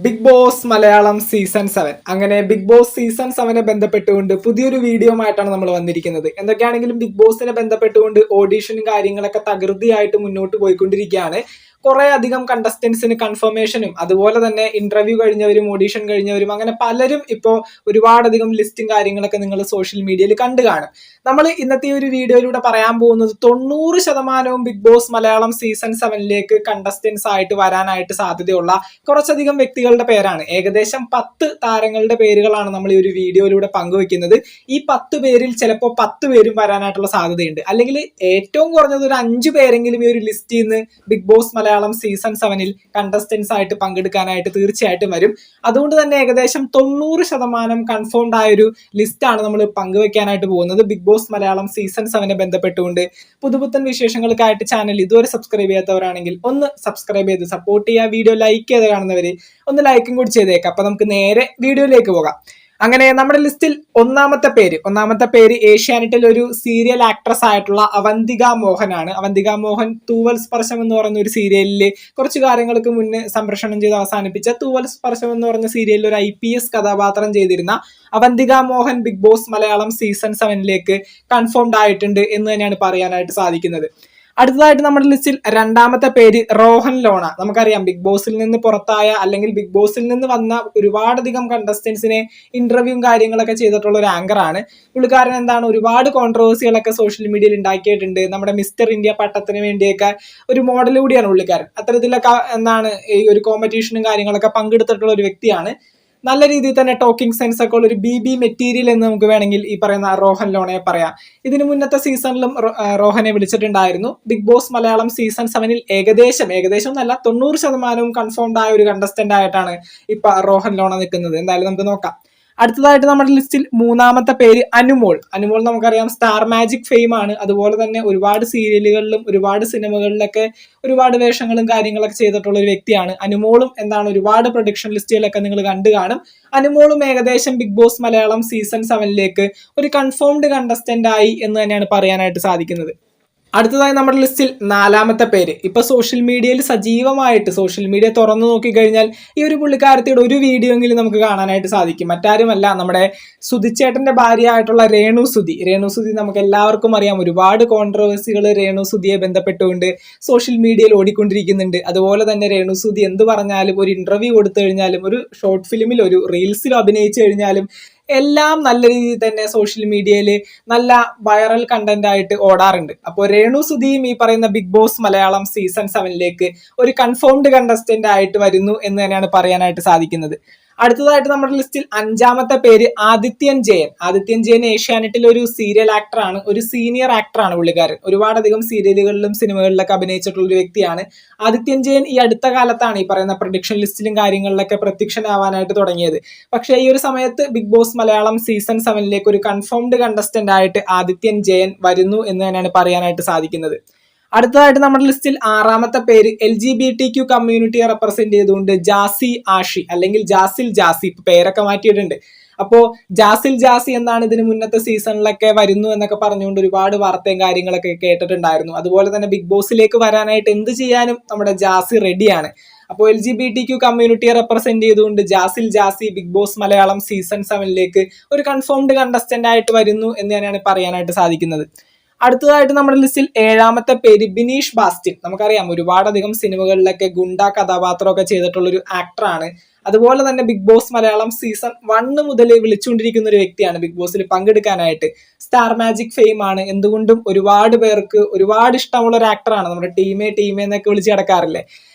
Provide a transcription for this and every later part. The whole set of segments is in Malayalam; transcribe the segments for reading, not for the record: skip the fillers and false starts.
ബിഗ് ബോസ് മലയാളം സീസൺ 7 അങ്ങനെ ബിഗ് ബോസ് സീസൺ 7 ബന്ധപ്പെട്ടുകൊണ്ട് പുതിയൊരു വീഡിയോ ആയിട്ടാണ് നമ്മൾ വന്നിരിക്കുന്നത്. എന്തൊക്കെയാണെങ്കിലും ബിഗ് ബോസിനെ ബന്ധപ്പെട്ടുകൊണ്ട് ഓഡീഷനും കാര്യങ്ങളൊക്കെ തകൃതിയായിട്ട് മുന്നോട്ട് പോയിക്കൊണ്ടിരിക്കുകയാണ്. കുറെ അധികം കണ്ടസ്റ്റൻസിന് കൺഫർമേഷനും അതുപോലെ തന്നെ ഇന്റർവ്യൂ കഴിഞ്ഞവരും ഓഡീഷൻ കഴിഞ്ഞവരും അങ്ങനെ പലരും ഇപ്പോൾ ഒരുപാടധികം ലിസ്റ്റും കാര്യങ്ങളൊക്കെ നിങ്ങൾ സോഷ്യൽ മീഡിയയിൽ കണ്ടു കാണും. നമ്മൾ ഇന്നത്തെ ഒരു വീഡിയോയിലൂടെ പറയാൻ പോകുന്നത് 90% Bigg Boss Malayalam season 7 contestants ആയിട്ട് വരാനായിട്ട് സാധ്യതയുള്ള കുറച്ചധികം വ്യക്തികളുടെ പേരാണ്. ഏകദേശം 10 താരങ്ങളുടെ പേരുകളാണ് നമ്മൾ ഈ ഒരു വീഡിയോയിലൂടെ പങ്കുവെക്കുന്നത്. ഈ 10 പേരിൽ ചിലപ്പോൾ 10 പേരും വരാനായിട്ടുള്ള സാധ്യതയുണ്ട്, അല്ലെങ്കിൽ ഏറ്റവും കുറഞ്ഞത് ഒരു 5 പേരെങ്കിലും ഈ ഒരു ലിസ്റ്റിൽ നിന്ന് Bigg Boss Malayalam season 7 contestants ആയിട്ട് പങ്കെടുക്കാനായിട്ട് തീർച്ചയായിട്ടും വരും. അതുകൊണ്ട് തന്നെ ഏകദേശം 90% കൺഫേംഡ് ആയ ഒരു ലിസ്റ്റാണ് നമ്മൾ പങ്കുവെക്കാനായിട്ട് പോകുന്നത്. ബിഗ് ബോസ് മലയാളം സീസൺ 7 ബന്ധപ്പെട്ടുകൊണ്ട് പുതുപുത്തൻ വിശേഷങ്ങൾക്കായിട്ട് ചാനൽ ഇതുവരെ സബ്സ്ക്രൈബ് ചെയ്യാത്തവരാണെങ്കിൽ ഒന്ന് സബ്സ്ക്രൈബ് ചെയ്ത് സപ്പോർട്ട് ചെയ്യുക. വീഡിയോ ലൈക്ക് ചെയ്ത് കാണുന്നവര് ഒന്ന് ലൈക്കും കൂടി ചെയ്തേക്കാം. അപ്പൊ നമുക്ക് നേരെ വീഡിയോയിലേക്ക് പോകാം. അങ്ങനെ നമ്മുടെ ലിസ്റ്റിൽ ഒന്നാമത്തെ പേര് ഏഷ്യാനെറ്റിൽ ഒരു സീരിയൽ ആക്ട്രസ് ആയിട്ടുള്ള അവന്തിക മോഹനാണ്. അവന്തിക മോഹൻ തൂവൽ സ്പർശം എന്ന് പറയുന്ന ഒരു സീരിയലില് കുറച്ചു കാര്യങ്ങൾക്ക് മുന്നേ സംപ്രേഷണം ചെയ്ത് അവസാനിപ്പിച്ച തൂവൽ സ്പർശം എന്ന് പറഞ്ഞ സീരിയലിൽ ഒരു IPS കഥാപാത്രം ചെയ്തിരുന്ന Avantika Mohan Bigg Boss Malayalam season 7 confirmed ആയിട്ടുണ്ട് എന്ന് തന്നെയാണ് പറയാനായിട്ട് സാധിക്കുന്നത്. അടുത്തതായിട്ട് നമ്മുടെ ലിസ്റ്റിൽ രണ്ടാമത്തെ പേര് റോഹൻ ലോണ. നമുക്കറിയാം ബിഗ് ബോസിൽ നിന്ന് പുറത്തായ അല്ലെങ്കിൽ ബിഗ് ബോസിൽ നിന്ന് വന്ന ഒരുപാടധികം കണ്ടസ്റ്റൻസിനെ ഇന്റർവ്യൂവും കാര്യങ്ങളൊക്കെ ചെയ്തിട്ടുള്ള ഒരു ആങ്കറാണ്. പുള്ളിക്കാരൻ ഒരുപാട് കോൺട്രവേഴ്സികളൊക്കെ സോഷ്യൽ മീഡിയയിൽ ഉണ്ടാക്കിയിട്ടുണ്ട്. നമ്മുടെ മിസ്റ്റർ ഇന്ത്യ പട്ടത്തിന് വേണ്ടിയൊക്കെ ഒരു മോഡൽ കൂടിയാണ് പുള്ളിക്കാരൻ. അത്തരത്തിലൊക്കെ ഈ ഒരു കോമ്പറ്റീഷനും കാര്യങ്ങളൊക്കെ പങ്കെടുത്തിട്ടുള്ള ഒരു വ്യക്തിയാണ്. നല്ല രീതിയിൽ തന്നെ ടോക്കിംഗ് സെൻസ് ഒക്കെ ഉള്ള ഒരു BB മെറ്റീരിയൽ എന്ന് നമുക്ക് വേണമെങ്കിൽ ഈ പറയുന്ന റോഹൻ ലോണയെ പറയാം. ഇതിന് മുന്നത്തെ സീസണിലും റോഹനെ വിളിച്ചിട്ടുണ്ടായിരുന്നു. ബിഗ് ബോസ് മലയാളം സീസൺ 7 ഏകദേശം എന്നല്ല 90% കൺഫേംഡ് ആയ ഒരു കണ്ടസ്റ്റന്റ് ആയിട്ടാണ് ഇപ്പൊ റോഹൻ ലോണ നിൽക്കുന്നത്. എന്തായാലും നമുക്ക് നോക്കാം. അടുത്തതായിട്ട് നമ്മുടെ ലിസ്റ്റിൽ മൂന്നാമത്തെ പേര് അനുമോൾ. നമുക്കറിയാം സ്റ്റാർ മാജിക് ഫെയിം ആണ്. അതുപോലെ തന്നെ ഒരുപാട് സീരിയലുകളിലും ഒരുപാട് സിനിമകളിലൊക്കെ ഒരുപാട് വേഷങ്ങളും കാര്യങ്ങളൊക്കെ ചെയ്തിട്ടുള്ള ഒരു വ്യക്തിയാണ്. അനുമോളും ഒരുപാട് പ്രൊഡിക്ഷൻ ലിസ്റ്റുകളൊക്കെ നിങ്ങൾ കണ്ടു കാണും. അനുമോളും ഏകദേശം ബിഗ് ബോസ് മലയാളം സീസൺ 7 ഒരു കൺഫേംഡ് കണ്ടസ്റ്റന്റ് ആയി എന്ന് തന്നെയാണ് പറയാനായിട്ട് സാധിക്കുന്നത്. അടുത്തതായി നമ്മുടെ ലിസ്റ്റിൽ നാലാമത്തെ പേര് ഇപ്പൊ സോഷ്യൽ മീഡിയയിൽ സജീവമായിട്ട് സോഷ്യൽ മീഡിയ തുറന്നു നോക്കിക്കഴിഞ്ഞാൽ ഈ ഒരു പുള്ളിക്കാരത്തിയുടെ ഒരു വീഡിയോ എങ്കിലും നമുക്ക് കാണാനായിട്ട് സാധിക്കും. മറ്റാരുമല്ല, നമ്മുടെ സുധിച്ചേട്ടന്റെ ഭാര്യ ആയിട്ടുള്ള രേണു സുധി നമുക്ക് എല്ലാവർക്കും അറിയാം. ഒരുപാട് കോൺട്രവേഴ്സികൾ രേണു സുധിയെ ബന്ധപ്പെട്ടുകൊണ്ട് സോഷ്യൽ മീഡിയയിൽ ഓടിക്കൊണ്ടിരിക്കുന്നുണ്ട്. അതുപോലെ തന്നെ രേണു സുധി എന്ത് പറഞ്ഞാലും, ഒരു ഇന്റർവ്യൂ കൊടുത്തു കഴിഞ്ഞാലും, ഒരു ഷോർട്ട് ഫിലിമിൽ ഒരു റീൽസിൽ അഭിനയിച്ചു കഴിഞ്ഞാലും എല്ലാം നല്ല രീതിയിൽ തന്നെ സോഷ്യൽ മീഡിയയിൽ നല്ല വൈറൽ കണ്ടന്റ് ആയിട്ട് ഓടാറുണ്ട്. അപ്പോൾ രേണു സുധിയും ഈ പറയുന്ന ബിഗ് ബോസ് മലയാളം സീസൺ 7 ഒരു കൺഫേംഡ് കണ്ടസ്റ്റന്റ് ആയിട്ട് വരുന്നു എന്ന് തന്നെയാണ് പറയാനായിട്ട് സാധിക്കുന്നത്. അടുത്തതായിട്ട് നമ്മുടെ ലിസ്റ്റിൽ അഞ്ചാമത്തെ പേര് ആദിത്യൻ ജയൻ ഏഷ്യാനെറ്റിൽ ഒരു സീരിയൽ ആക്ടറാണ്, ഒരു സീനിയർ ആക്ടറാണ് പുള്ളിക്കാരൻ. ഒരുപാടധികം സീരിയലുകളിലും സിനിമകളിലൊക്കെ അഭിനയിച്ചിട്ടുള്ള ഒരു വ്യക്തിയാണ്. ആദിത്യൻ ജയൻ ഈ അടുത്ത കാലത്താണ് ഈ പറയുന്ന പ്രൊഡിക്ഷൻ ലിസ്റ്റിലും കാര്യങ്ങളിലൊക്കെ പ്രത്യക്ഷനാവാനായിട്ട് തുടങ്ങിയത്. പക്ഷേ ഈ ഒരു സമയത്ത് ബിഗ് ബോസ് മലയാളം സീസൺ 7 ഒരു കൺഫേംഡ് കണ്ടസ്റ്റന്റ് ആയിട്ട് ആദിത്യൻ ജയൻ വരുന്നു എന്ന് തന്നെയാണ് പറയാനായിട്ട് സാധിക്കുന്നത്. അടുത്തതായിട്ട് നമ്മുടെ ലിസ്റ്റിൽ ആറാമത്തെ പേര് LGBTQ കമ്മ്യൂണിറ്റിയെ റെപ്രസെന്റ് ചെയ്തുകൊണ്ട് ജാസി ആഷി അല്ലെങ്കിൽ ജാസി പേരൊക്കെ മാറ്റിയിട്ടുണ്ട്. അപ്പോ ജാസി എന്നാണ് ഇതിന് മുന്നത്തെ സീസണിലൊക്കെ വരുന്നു എന്നൊക്കെ പറഞ്ഞുകൊണ്ട് ഒരുപാട് വാർത്തയും കാര്യങ്ങളൊക്കെ കേട്ടിട്ടുണ്ടായിരുന്നു. അതുപോലെ തന്നെ ബിഗ് ബോസിലേക്ക് വരാനായിട്ട് എന്ത് ചെയ്യാനും നമ്മുടെ ജാസി റെഡിയാണ്. അപ്പോൾ LGBTQ കമ്മ്യൂണിറ്റിയെ റെപ്രസെന്റ് ചെയ്തുകൊണ്ട് Jasi Bigg Boss Malayalam season 7 ഒരു കൺഫേംഡ് കണ്ടസ്റ്റന്റ് ആയിട്ട് വരുന്നു എന്ന് തന്നെയാണ് പറയാനായിട്ട് സാധിക്കുന്നത്. അടുത്തതായിട്ട് നമ്മുടെ ലിസ്റ്റിൽ ഏഴാമത്തെ പേര് ബിനീഷ് ബാസ്റ്റിൻ. നമുക്കറിയാം ഒരുപാടധികം സിനിമകളിലൊക്കെ ഗുണ്ട കഥാപാത്രമൊക്കെ ചെയ്തിട്ടുള്ള ഒരു ആക്ടറാണ്. അതുപോലെ തന്നെ ബിഗ് ബോസ് മലയാളം സീസൺ 1 മുതൽ വിളിച്ചുകൊണ്ടിരിക്കുന്ന ഒരു വ്യക്തിയാണ് ബിഗ് ബോസിൽ പങ്കെടുക്കാനായിട്ട്. സ്റ്റാർ മാജിക് ഫെയിം ആണ്. എന്തുകൊണ്ടും ഒരുപാട് പേർക്ക് ഒരുപാട് ഇഷ്ടമുള്ള ഒരു ആക്ടറാണ്. നമ്മുടെ ടീമേ എന്നൊക്കെ വിളിച്ച് കിടക്കാറില്ലേ.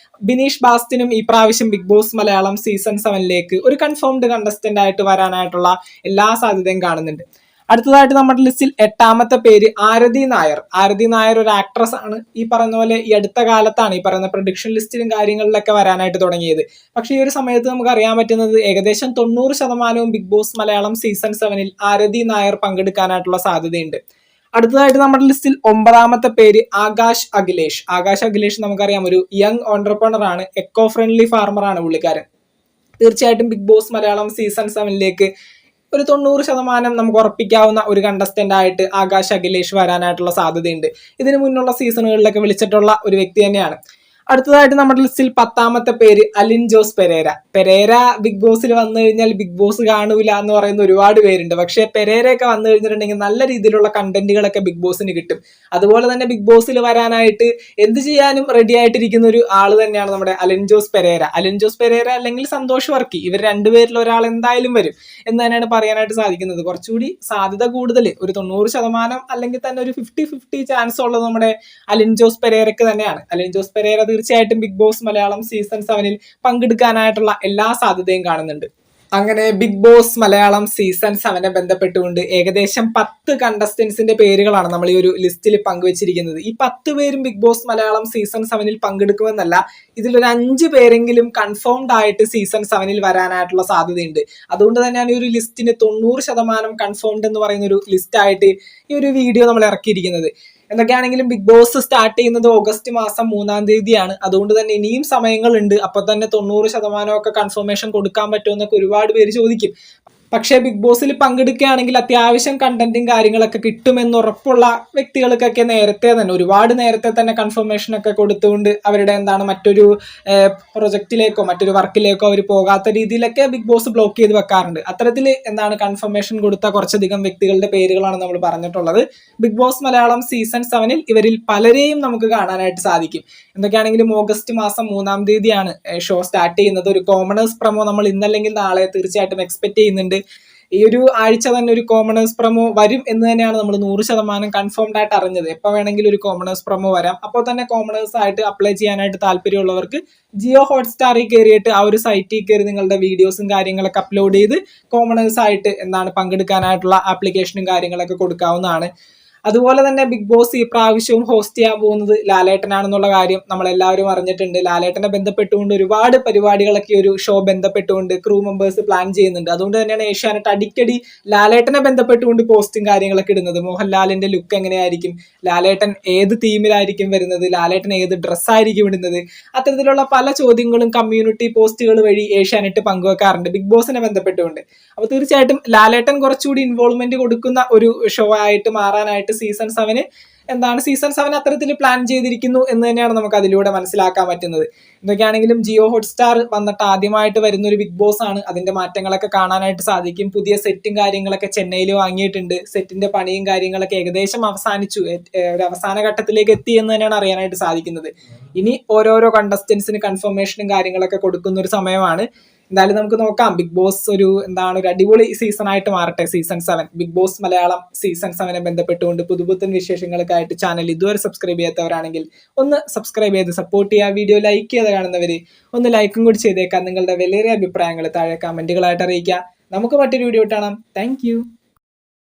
ബിനീഷ് ബാസ്റ്റിനും ഈ പ്രാവശ്യം ബിഗ് ബോസ് മലയാളം സീസൺ 7 ഒരു കൺഫേംഡ് കണ്ടസ്റ്റന്റ് ആയിട്ട് വരാനായിട്ടുള്ള എല്ലാ സാധ്യതയും കാണുന്നുണ്ട്. അടുത്തതായിട്ട് നമ്മുടെ ലിസ്റ്റിൽ എട്ടാമത്തെ പേര് ആരതി നായർ ഒരു ആക്ട്രസ് ആണ്. ഈ പറയുന്ന പോലെ ഈ അടുത്ത കാലത്താണ് ഈ പറയുന്ന പ്രൊഡിക്ഷൻ ലിസ്റ്റിലും കാര്യങ്ങളിലൊക്കെ വരാനായിട്ട് തുടങ്ങിയത്. പക്ഷേ ഈ ഒരു സമയത്ത് നമുക്ക് അറിയാൻ പറ്റുന്നത് ഏകദേശം 90% ബിഗ് ബോസ് മലയാളം സീസൺ 7 ആരതി നായർ പങ്കെടുക്കാനായിട്ടുള്ള സാധ്യതയുണ്ട്. അടുത്തതായിട്ട് നമ്മുടെ ലിസ്റ്റിൽ ഒമ്പതാമത്തെ പേര് ആകാശ് അഖിലേഷ് നമുക്കറിയാം ഒരു യങ് ഓൺട്രപ്രണർ ആണ്, എക്കോ ഫ്രണ്ട്ലി ഫാർമർ ആണ് പുള്ളിക്കാരൻ. തീർച്ചയായിട്ടും ബിഗ് ബോസ് മലയാളം സീസൺ 7 ഒരു 90% നമുക്ക് ഉറപ്പിക്കാവുന്ന ഒരു കണ്ടസ്റ്റന്റ് ആയിട്ട് ആകാശ് അഖിലേഷ് വരാനായിട്ടുള്ള സാധ്യതയുണ്ട്. ഇതിനു മുന്നുള്ള സീസണുകളിലൊക്കെ വിളിച്ചിട്ടുള്ള ഒരു വ്യക്തി തന്നെയാണ്. അടുത്തതായിട്ട് നമ്മുടെ ലിസ്റ്റിൽ 10ാമത്തെ പേര് അലിൻ ജോസ് പെരേര. പെരേര ബിഗ് ബോസിൽ വന്നു കഴിഞ്ഞാൽ ബിഗ് ബോസ് കാണൂല എന്ന് പറയുന്ന ഒരുപാട് പേരുണ്ട്. പക്ഷേ പെരേരയൊക്കെ വന്നു കഴിഞ്ഞിട്ടുണ്ടെങ്കിൽ നല്ല രീതിയിലുള്ള കണ്ടന്റുകളൊക്കെ ബിഗ് ബോസിന് കിട്ടും. അതുപോലെ തന്നെ ബിഗ് ബോസിൽ വരാനായിട്ട് എന്ത് ചെയ്യാനും റെഡി ആയിട്ടിരിക്കുന്ന ഒരു ആള് തന്നെയാണ് നമ്മുടെ അലിൻ ജോസ് പെരേര. അലിൻ ജോസ് പെരേര അല്ലെങ്കിൽ സന്തോഷ് വർക്കി, ഇവർ രണ്ടുപേരിൽ ഒരാൾ എന്തായാലും വരും എന്ന് തന്നെയാണ് പറയാനായിട്ട് സാധിക്കുന്നത്. കുറച്ചുകൂടി സാധ്യത കൂടുതൽ, ഒരു 90% അല്ലെങ്കിൽ തന്നെ ഒരു 50-50 ചാൻസ് ഉള്ളത് നമ്മുടെ അലിൻ ജോസ് പെരേരക്ക് തന്നെയാണ്. അലിൻ ജോസ് പെരേര തീർച്ചയായിട്ടും ബിഗ് ബോസ് മലയാളം സീസൺ 7 പങ്കെടുക്കാനായിട്ടുള്ള എല്ലാ സാധ്യതയും കാണുന്നുണ്ട്. അങ്ങനെ ബിഗ് ബോസ് മലയാളം സീസൺ 7 ബന്ധപ്പെട്ടുകൊണ്ട് ഏകദേശം 10 കണ്ടസ്റ്റൻസിന്റെ പേരുകളാണ് നമ്മൾ ഈ ഒരു ലിസ്റ്റിൽ പങ്കുവച്ചിരിക്കുന്നത്. ഈ 10 പേരും ബിഗ് ബോസ് മലയാളം സീസൺ 7 പങ്കെടുക്കുമെന്നല്ല, ഇതിലൊരു 5 പേരെങ്കിലും കൺഫേംഡ് ആയിട്ട് സീസൺ 7 വരാനായിട്ടുള്ള സാധ്യതയുണ്ട്. അതുകൊണ്ട് തന്നെയാണ് ഈ ഒരു ലിസ്റ്റിന് 90% കൺഫേംഡ് എന്ന് പറയുന്ന ഒരു ലിസ്റ്റ് ആയിട്ട് ഈ ഒരു വീഡിയോ നമ്മൾ ഇറക്കിയിരിക്കുന്നത്. എന്തൊക്കെയാണെങ്കിലും ബിഗ് ബോസ് സ്റ്റാർട്ട് ചെയ്യുന്നത് ഓഗസ്റ്റ് മാസം 3-ാം തീയതിയാണ്. അതുകൊണ്ട് തന്നെ ഇനിയും സമയങ്ങളുണ്ട്. അപ്പൊ തന്നെ 90% ഒക്കെ കൺഫർമേഷൻ കൊടുക്കാൻ പറ്റുമെന്നൊക്കെ ഒരുപാട് പേര് ചോദിക്കും. പക്ഷേ ബിഗ് ബോസിൽ പങ്കെടുക്കുകയാണെങ്കിൽ അത്യാവശ്യം കണ്ടന്റും കാര്യങ്ങളൊക്കെ കിട്ടുമെന്ന് ഉറപ്പുള്ള വ്യക്തികൾക്കൊക്കെ ഒരുപാട് നേരത്തെ തന്നെ കൺഫർമേഷൻ ഒക്കെ കൊടുത്തുകൊണ്ട് അവരുടെ മറ്റൊരു പ്രൊജക്റ്റിലേക്കോ മറ്റൊരു വർക്കിലേക്കോ അവർ പോകാത്ത രീതിയിലൊക്കെ ബിഗ് ബോസ് ബ്ലോക്ക് ചെയ്ത് വെക്കാറുണ്ട്. അത്തരത്തിൽ കൺഫർമേഷൻ കൊടുത്ത കുറച്ചധികം വ്യക്തികളുടെ പേരുകളാണ് നമ്മൾ പറഞ്ഞിട്ടുള്ളത്. ബിഗ് ബോസ് മലയാളം സീസൺ 7 ഇവരിൽ പലരെയും നമുക്ക് കാണാനായിട്ട് സാധിക്കും. എന്തൊക്കെയാണെങ്കിലും ഓഗസ്റ്റ് മാസം 3-ാം തീയതിയാണ് ഷോ സ്റ്റാർട്ട് ചെയ്യുന്നത്. ഒരു കോമണേഴ്സ് പ്രമോ നമ്മൾ ഇന്നല്ലെങ്കിൽ നാളെ തീർച്ചയായിട്ടും എക്സ്പെക്ട് ചെയ്യുന്നുണ്ട്. ഈ ഒരു ആഴ്ച തന്നെ ഒരു കോമണേഴ്സ് പ്രമോ വരും എന്ന് തന്നെയാണ് നമ്മൾ 100% കൺഫേംഡ് ആയിട്ട് അറിഞ്ഞത്. എപ്പോൾ വേണമെങ്കിലും ഒരു കോമണേഴ്സ് പ്രമോ വരാം. അപ്പോൾ തന്നെ കോമണേഴ്സ് ആയിട്ട് അപ്ലൈ ചെയ്യാനായിട്ട് താല്പര്യമുള്ളവർക്ക് ജിയോ ഹോട്ട്സ്റ്റാറിൽ കയറിയിട്ട് ആ ഒരു സൈറ്റിൽ കയറി നിങ്ങളുടെ വീഡിയോസും കാര്യങ്ങളൊക്കെ അപ്ലോഡ് ചെയ്ത് കോമണേഴ്സ് ആയിട്ട് പങ്കെടുക്കാനായിട്ടുള്ള ആപ്ലിക്കേഷനും കാര്യങ്ങളൊക്കെ കൊടുക്കാവുന്നതാണ്. അതുപോലെ തന്നെ ബിഗ് ബോസ് ഈ പ്രാവശ്യവും ഹോസ്റ്റ് ചെയ്യാൻ പോകുന്നത് ലാലേട്ടനാണെന്നുള്ള കാര്യം നമ്മളെല്ലാവരും അറിഞ്ഞിട്ടുണ്ട്. ലാലേട്ടനെ ബന്ധപ്പെട്ടുകൊണ്ട് ഒരുപാട് പരിപാടികളൊക്കെ ഒരു ഷോ ബന്ധപ്പെട്ടുകൊണ്ട് ക്രൂ മെമ്പേഴ്സ് പ്ലാൻ ചെയ്യുന്നുണ്ട്. അതുകൊണ്ട് തന്നെയാണ് ഏഷ്യാനെറ്റ് അടിക്കടി ലാലേട്ടനെ ബന്ധപ്പെട്ടുകൊണ്ട് പോസ്റ്റും കാര്യങ്ങളൊക്കെ ഇടുന്നത്. മോഹൻലാലിന്റെ ലുക്ക് എങ്ങനെയായിരിക്കും, ലാലേട്ടൻ ഏത് തീമിലായിരിക്കും വരുന്നത്, ലാലേട്ടൻ ഏത് ഡ്രസ്സായിരിക്കും ഇടുന്നത്, അത്തരത്തിലുള്ള പല ചോദ്യങ്ങളും കമ്മ്യൂണിറ്റി പോസ്റ്റുകൾ വഴി ഏഷ്യാനെറ്റ് പങ്കുവെക്കാറുണ്ട് ബിഗ് ബോസിനെ ബന്ധപ്പെട്ടുകൊണ്ട്. അപ്പോൾ തീർച്ചയായിട്ടും ലാലേട്ടൻ കുറച്ചുകൂടി ഇൻവോൾവ്മെന്റ് കൊടുക്കുന്ന ഒരു ഷോ ആയിട്ട് മാറാനായിട്ട് സീസൺ 7 അത്തരത്തിൽ പ്ലാൻ ചെയ്തിരിക്കുന്നു എന്ന് തന്നെയാണ് നമുക്ക് അതിലൂടെ മനസ്സിലാക്കാൻ പറ്റുന്നത്. എന്തൊക്കെയാണെങ്കിലും ജിയോ ഹോട്ട്സ്റ്റാർ വന്നിട്ട് ആദ്യമായിട്ട് വരുന്ന ഒരു ബിഗ് ബോസ് ആണ്. അതിന്റെ മാറ്റങ്ങളൊക്കെ കാണാനായിട്ട് സാധിക്കും. പുതിയ സെറ്റും കാര്യങ്ങളൊക്കെ ചെന്നൈയിൽ വാങ്ങിയിട്ടുണ്ട്. സെറ്റിന്റെ പണിയും കാര്യങ്ങളൊക്കെ ഏകദേശം അവസാനിച്ചു, ഒരു അവസാന ഘട്ടത്തിലേക്ക് എത്തി എന്ന് തന്നെയാണ് അറിയാനായിട്ട് സാധിക്കുന്നത്. ഇനി ഓരോരോ കണ്ടസ്റ്റൻസിന് കൺഫർമേഷനും കാര്യങ്ങളൊക്കെ കൊടുക്കുന്ന ഒരു സമയമാണ്. എന്തായാലും നമുക്ക് നോക്കാം. ബിഗ് ബോസ് ഒരു അടിപൊളി സീസൺ ആയിട്ട് മാറട്ടെ. Season 7 Bigg Boss Malayalam season 7 ബന്ധപ്പെട്ടുകൊണ്ട് പുതുപുത്തൻ വിശേഷങ്ങൾക്കായിട്ട് ചാനൽ ഇതുവരെ സബ്സ്ക്രൈബ് ചെയ്യാത്തവരാണെങ്കിൽ ഒന്ന് സബ്സ്ക്രൈബ് ചെയ്ത് സപ്പോർട്ട് ചെയ്യുക. വീഡിയോ ലൈക്ക് ചെയ്ത് കാണുന്നവർ ഒന്ന് ലൈക്കും കൂടി ചെയ്തേക്കാം. നിങ്ങളുടെ വലിയ അഭിപ്രായങ്ങൾ താഴെ കമന്റുകളായിട്ട് അറിയിക്കുക. നമുക്ക് മറ്റൊരു വീഡിയോ കാണാം. താങ്ക്